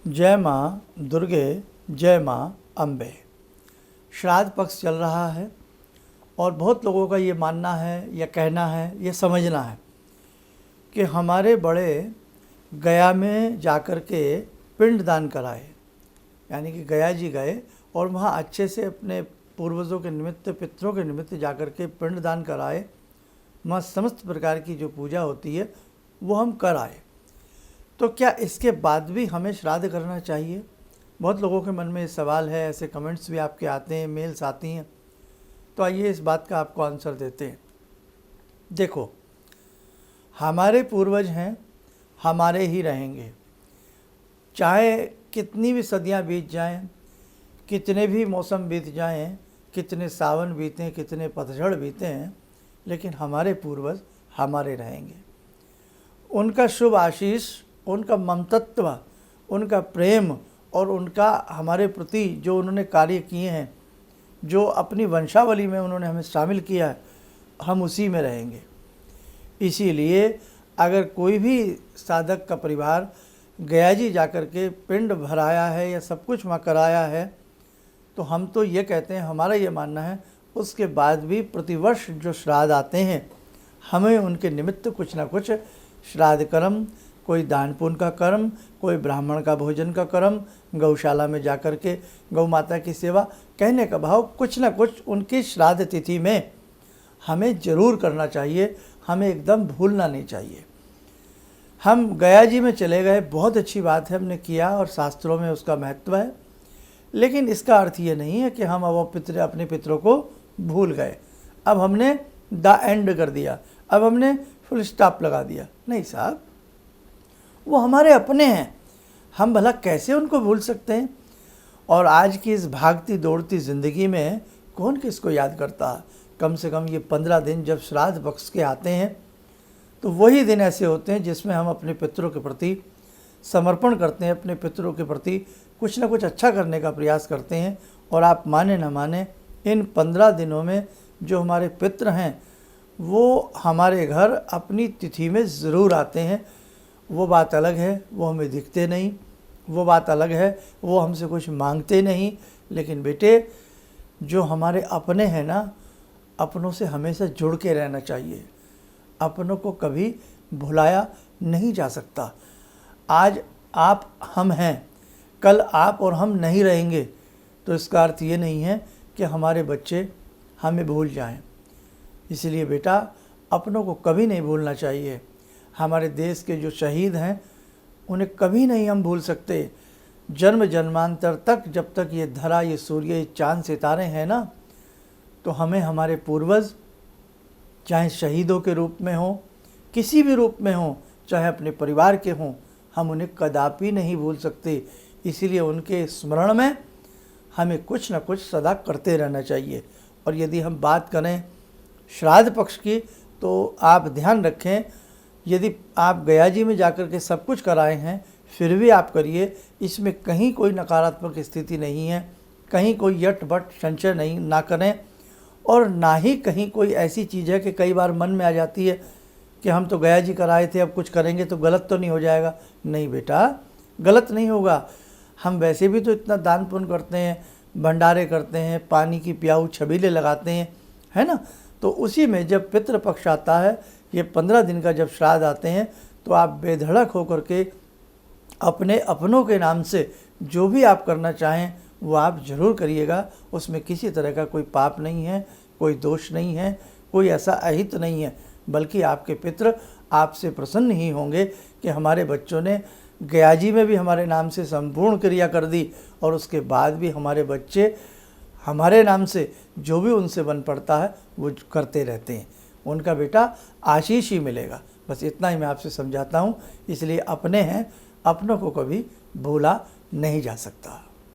जय माँ दुर्गे, जय माँ अम्बे। श्राद्ध पक्ष चल रहा है और बहुत लोगों का ये मानना है या कहना है या समझना है कि हमारे बड़े गया में जाकर के पिंडदान कराए, यानी कि गया जी गए और वहाँ अच्छे से अपने पूर्वजों के निमित्त, पितरों के निमित्त जाकर के पिंडदान कराए, वहाँ समस्त प्रकार की जो पूजा होती है वो हम कराए। तो क्या इसके बाद भी हमें श्राद्ध करना चाहिए? बहुत लोगों के मन में ये सवाल है, ऐसे कमेंट्स भी आपके आते हैं, मेल्स आती हैं। तो आइए इस बात का आपको आंसर देते हैं। देखो, हमारे पूर्वज हैं, हमारे ही रहेंगे, चाहे कितनी भी सदियां बीत जाएं, कितने भी मौसम बीत जाएं, कितने सावन बीतें, कितने पतझड़ बीतें, लेकिन हमारे पूर्वज हमारे रहेंगे। उनका शुभ आशीष, उनका ममतत्व, उनका प्रेम और उनका हमारे प्रति जो उन्होंने कार्य किए हैं, जो अपनी वंशावली में उन्होंने हमें शामिल किया है, हम उसी में रहेंगे। इसीलिए अगर कोई भी साधक का परिवार गया जी जाकर के पिंड भराया है या सब कुछ वहाँ कराया है, तो हम तो ये कहते हैं, हमारा ये मानना है, उसके बाद भी प्रतिवर्ष जो श्राद्ध आते हैं, हमें उनके निमित्त कुछ ना कुछ श्राद्ध कर्म, कोई दान पुण्य का कर्म, कोई ब्राह्मण का भोजन का कर्म, गौशाला में जाकर के गौ माता की सेवा, कहने का भाव कुछ ना कुछ उनकी श्राद्ध तिथि में हमें ज़रूर करना चाहिए, हमें एकदम भूलना नहीं चाहिए। हम गया जी में चले गए, बहुत अच्छी बात है, हमने किया और शास्त्रों में उसका महत्व है, लेकिन इसका अर्थ ये नहीं है कि हम अब अपने पितरों को भूल गए, अब हमने द एंड कर दिया, अब हमने फुल स्टॉप लगा दिया। नहीं साहब, वो हमारे अपने हैं, हम भला कैसे उनको भूल सकते हैं? और आज की इस भागती दौड़ती ज़िंदगी में कौन किसको याद करता है? कम से कम ये 15 दिन जब श्राद्ध पक्ष के आते हैं, तो वही दिन ऐसे होते हैं जिसमें हम अपने पितरों के प्रति समर्पण करते हैं, अपने पितरों के प्रति कुछ ना कुछ अच्छा करने का प्रयास करते हैं। और आप माने ना माने, इन 15 दिनों में जो हमारे पितर हैं वो हमारे घर अपनी तिथि में ज़रूर आते हैं। वो बात अलग है, वो हमें दिखते नहीं, वो बात अलग है, वो हमसे कुछ मांगते नहीं, लेकिन बेटे जो हमारे अपने हैं ना, अपनों से हमेशा जुड़ के रहना चाहिए। अपनों को कभी भुलाया नहीं जा सकता। आज आप हम हैं, कल आप और हम नहीं रहेंगे, तो इसका अर्थ ये नहीं है कि हमारे बच्चे हमें भूल जाएं। इसलिए बेटा, अपनों को कभी नहीं भूलना चाहिए। हमारे देश के जो शहीद हैं उन्हें कभी नहीं हम भूल सकते। जन्म जन्मांतर तक, जब तक ये धरा, ये सूर्य, ये चाँद सितारे हैं ना, तो हमें हमारे पूर्वज, चाहे शहीदों के रूप में हों, किसी भी रूप में हों, चाहे अपने परिवार के हों, हम उन्हें कदापि नहीं भूल सकते। इसीलिए उनके स्मरण में हमें कुछ न कुछ सदा करते रहना चाहिए। और यदि हम बात करें श्राद्ध पक्ष की, तो आप ध्यान रखें, यदि आप गया जी में जाकर के सब कुछ कराए हैं, फिर भी आप करिए, इसमें कहीं कोई नकारात्मक स्थिति नहीं है, कहीं कोई यट बट संचय नहीं ना करें। और ना ही कहीं कोई ऐसी चीज़ है कि कई बार मन में आ जाती है कि हम तो गया जी कराए थे, अब कुछ करेंगे तो गलत तो नहीं हो जाएगा। नहीं बेटा, गलत नहीं होगा। हम वैसे भी तो इतना दान पुण्य करते हैं, भंडारे करते हैं, पानी की प्याऊ छबीले लगाते हैं, है ना। तो उसी में जब पितृपक्ष आता है, ये 15 दिन का जब श्राद्ध आते हैं, तो आप बेधड़क होकर के अपने अपनों के नाम से जो भी आप करना चाहें वो आप ज़रूर करिएगा। उसमें किसी तरह का कोई पाप नहीं है, कोई दोष नहीं है, कोई ऐसा अहित नहीं है, बल्कि आपके पितृ आपसे प्रसन्न ही होंगे कि हमारे बच्चों ने गया जी में भी हमारे नाम से संपूर्ण क्रिया कर दी, और उसके बाद भी हमारे बच्चे हमारे नाम से जो भी उनसे बन पड़ता है वो करते रहते हैं। उनका बेटा आशीष ही मिलेगा। बस इतना ही मैं आपसे समझाता हूँ। इसलिए अपने हैं, अपनों को कभी भूला नहीं जा सकता।